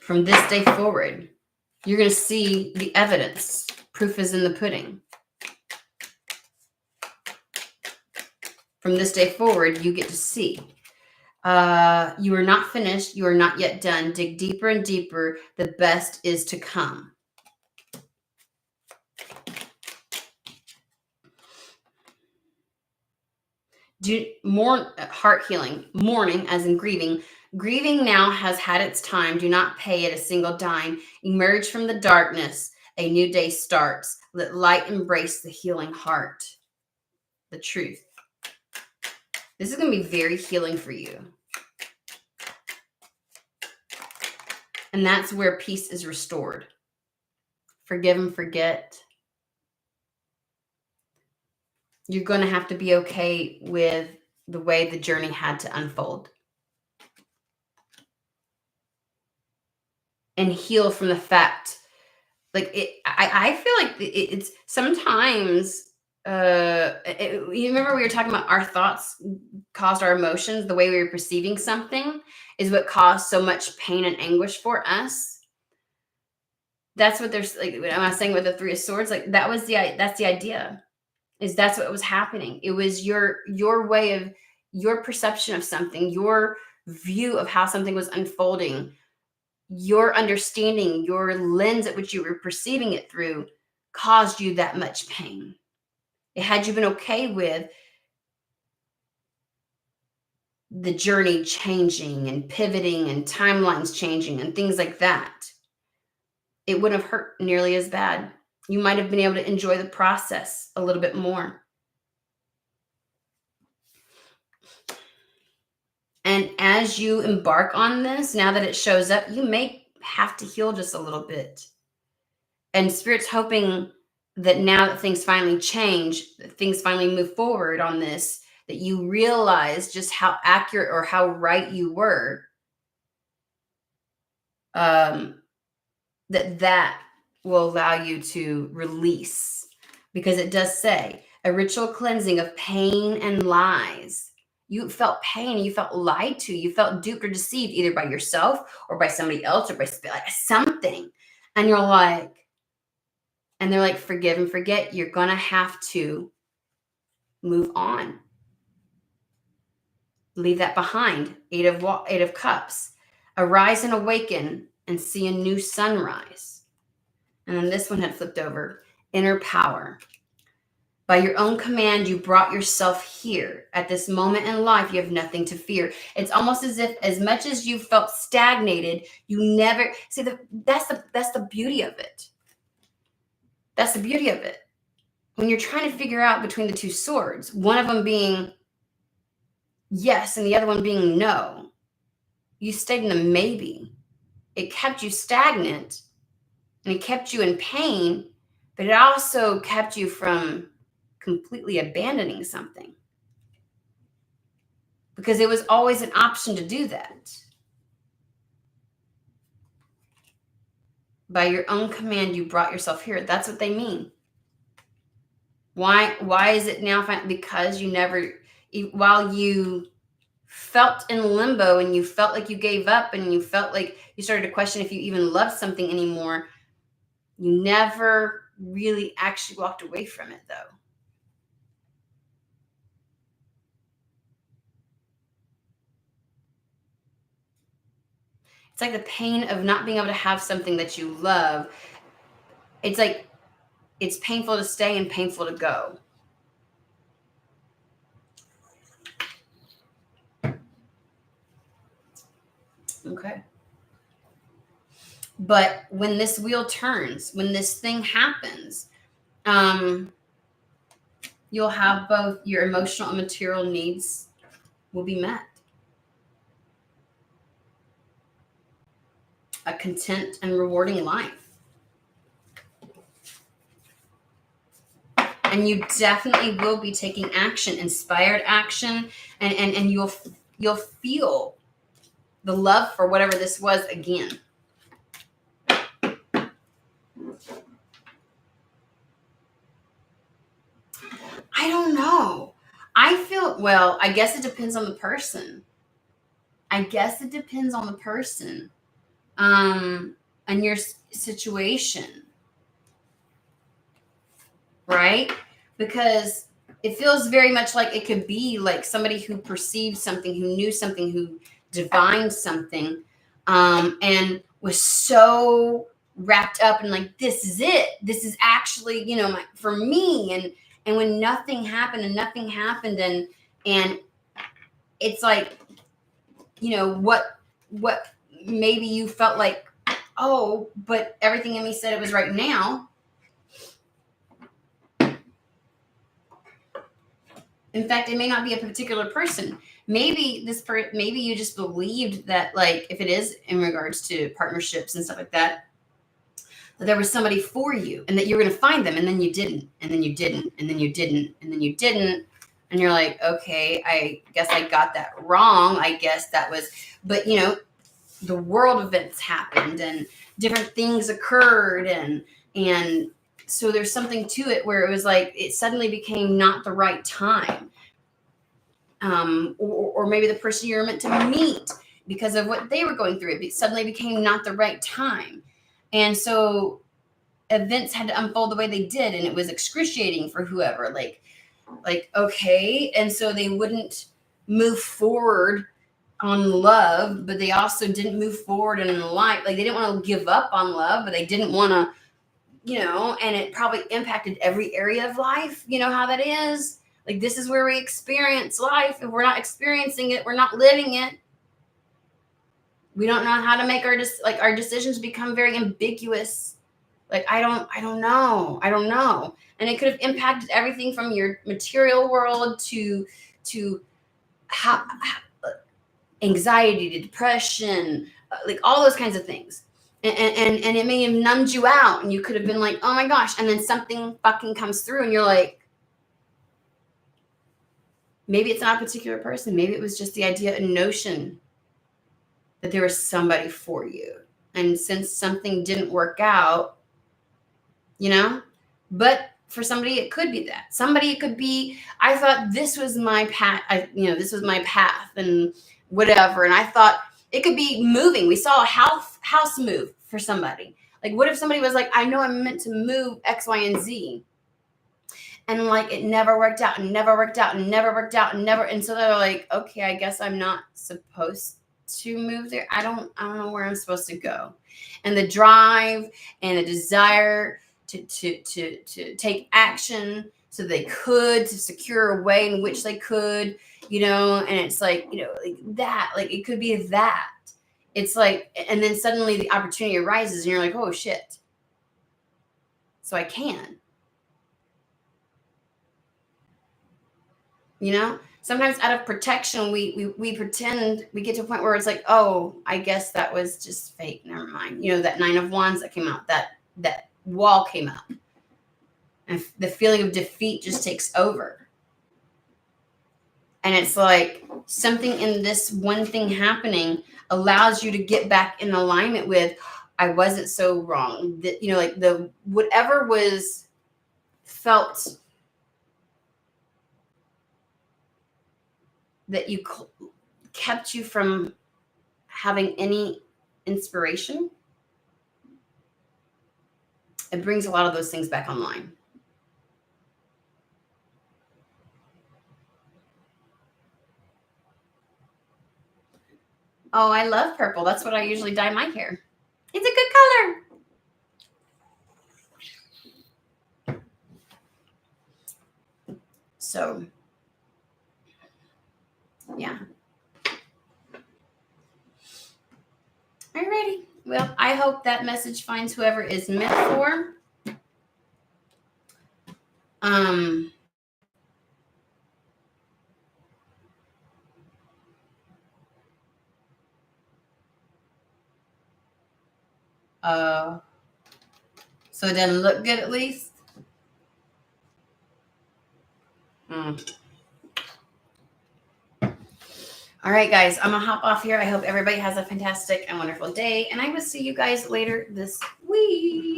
From this day forward, you're going to see the evidence. Proof is in the pudding. From this day forward, you get to see. You are not finished. You are not yet done. Dig deeper and deeper. The best is to come. Heart healing. Mourning, as in grieving. Grieving now has had its time. Do not pay it a single dime. Emerge from the darkness. A new day starts. Let light embrace the healing heart. The truth. This is going to be very healing for you. And that's where peace is restored. Forgive and forget. You're going to have to be okay with the way the journey had to unfold. And heal from the fact, like I feel like it's sometimes you remember we were talking about our thoughts caused our emotions, the way we were perceiving something is what caused so much pain and anguish for us. That's what there's like when I was saying with the Three of Swords, like that's the idea. Is that's what was happening. It was your way of your perception of something, your view of how something was unfolding, your understanding, your lens at which you were perceiving it through caused you that much pain. Had you been okay with the journey changing and pivoting and timelines changing and things like that, it wouldn't have hurt nearly as bad. You might have been able to enjoy the process a little bit more. And as you embark on this, now that it shows up, you may have to heal just a little bit. And Spirit's hoping that now that things finally change, that things finally move forward on this, that you realize just how accurate or how right you were. That will allow you to release, because it does say a ritual cleansing of pain and lies. You felt pain, you felt lied to, you felt duped or deceived either by yourself or by somebody else or by something. And you're like, and they're like, forgive and forget. You're going to have to move on. Leave that behind. Eight of Cups. Arise and awaken and see a new sunrise. And then this one had flipped over. Inner power. By your own command, you brought yourself here. At this moment in life, you have nothing to fear. It's almost as if, as much as you felt stagnated, you never see that's the beauty of it. That's the beauty of it. When you're trying to figure out between the two swords, one of them being yes and the other one being no, you stayed in the maybe. It kept you stagnant and it kept you in pain, but it also kept you from completely abandoning something, because it was always an option to do that. By your own command, you brought yourself here. That's what they mean. Why is it now? Because you never, while you felt in limbo and you felt like you gave up and you felt like you started to question if you even loved something anymore, you never really actually walked away from it, though. It's like the pain of not being able to have something that you love. It's like it's painful to stay and painful to go. Okay. But when this wheel turns, when this thing happens, you'll have both your emotional and material needs will be met. A content and rewarding life. And you definitely will be taking action, inspired action, and you'll feel the love for whatever this was again. I don't know. I feel, well, I guess it depends on the person. And your situation, right? Because it feels very much like it could be like somebody who perceived something, who knew something, who divined something, and was so wrapped up in like, this is it. This is actually, for me. And when nothing happened and it's like, what maybe you felt like, oh, but everything in me said it was right now. In fact, it may not be a particular person. Maybe maybe you just believed that, like, if it is in regards to partnerships and stuff like that, that there was somebody for you and that you were going to find them, and then you didn't, and then you didn't, and then you didn't, and then you didn't. And you're like, okay, I guess I got that wrong. I guess that was, but the world events happened and different things occurred and So there's something to it where it was like it suddenly became not the right time. Or maybe the person you were meant to meet, because of what they were going through, it suddenly became not the right time. And so events had to unfold the way they did, and it was excruciating for whoever. Like okay. And so they wouldn't move forward on love, but they also didn't move forward in life. Like they didn't want to give up on love, but they didn't want to, and it probably impacted every area of life. You know how that is? Like, this is where we experience life. If we're not experiencing it, we're not living it. We don't know how to make our decisions become very ambiguous. Like, I don't know. And it could have impacted everything from your material world to how anxiety to depression, like all those kinds of things. And it may have numbed you out, and you could have been like, oh my gosh. And then something fucking comes through, and you're like, maybe it's not a particular person. Maybe it was just the idea and notion that there was somebody for you. And since something didn't work out, but for somebody, it could be that. Somebody, it could be, I thought this was my path. This was my path and whatever. And I thought it could be moving. We saw a house move for somebody. Like, what if somebody was like, I know I'm meant to move X, Y, and Z. And like, it never worked out and never worked out and never worked out and never. And so they're like, okay, I guess I'm not supposed to move there. I don't know where I'm supposed to go. And the drive and the desire to take action so they could, to secure a way in which they could, and it's like, like that, like it could be that. It's like, and then suddenly the opportunity arises and you're like, oh shit. So I can. Sometimes out of protection, we pretend, we get to a point where it's like, oh, I guess that was just fake. Never mind. That 9 of Wands that came out, that wall came up, and the feeling of defeat just takes over. And it's like something in this one thing happening allows you to get back in alignment with, I wasn't so wrong. That, like the whatever was felt that you kept you from having any inspiration. It brings a lot of those things back online. Oh, I love purple. That's what I usually dye my hair. It's a good color. So, yeah. Alrighty. Well, I hope that message finds whoever is meant for. So it doesn't look good, at least. All right, guys, I'm gonna hop off here. I hope everybody has a fantastic and wonderful day, and I will see you guys later this week.